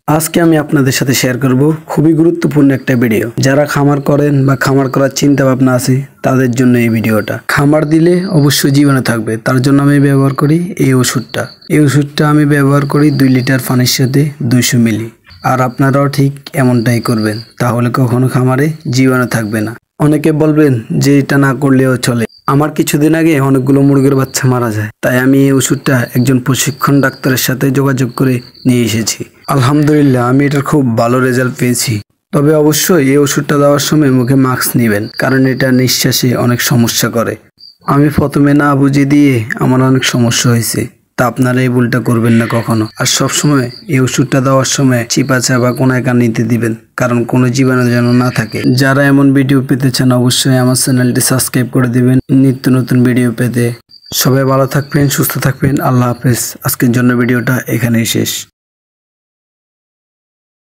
আজকে আমি আপনাদের সাথে শেয়ার করব খুবই গুরুত্বপূর্ণ একটা ভিডিও। যারা খামার করেন বা খামার করার চিন্তা ভাবনা আছে তাদের জন্য এই ভিডিওটা। খামার দিলে অবশ্যই জীবাণু থাকবে, তার জন্য আমি ব্যবহার করি এই ওষুধটা। এই ওষুধটা আমি ব্যবহার করি 2 লিটার পানির সাথে 200 মিলি। আর আপনারাও ঠিক এমনটাই করবেন, তাহলে কখনো খামারে জীবাণু থাকবে না। অনেকে বলবেন যে এটা না করলেও চলে। আমার কিছুদিন আগে অনেকগুলো মুরগির বাচ্চা মারা যায়, তাই আমি এই ওষুধটা একজন প্রশিক্ষণ ডাক্তারের সাথে যোগাযোগ করে নিয়ে এসেছি। আলহামদুলিল্লাহ, আমি এটার খুব ভালো রেজাল্ট পেয়েছি। তবে অবশ্যই এই ওষুধটা দেওয়ার সময় মুখে মাস্ক নেবেন, কারণ এটা নিঃশ্বাসে অনেক সমস্যা করে। আমি প্রথমে না বুঝে দিয়ে আমার অনেক সমস্যা হয়েছে, তা আপনারা এই ভুলটা করবেন না কখনো। আর সবসময় এই ওষুধটা দেওয়ার সময় চিপাচা বা কোনায় কানিতে দিবেন, কারণ কোনো জীবাণু যেন না থাকে। যারা এমন ভিডিও পেতে চান অবশ্যই আমার চ্যানেলটি সাবস্ক্রাইব করে দিবেন নিত্য নতুন ভিডিও পেতে। সবাই ভালো থাকবেন, সুস্থ থাকবেন। আল্লাহ হাফেজ। আজকের জন্য ভিডিওটা এখানেই শেষ।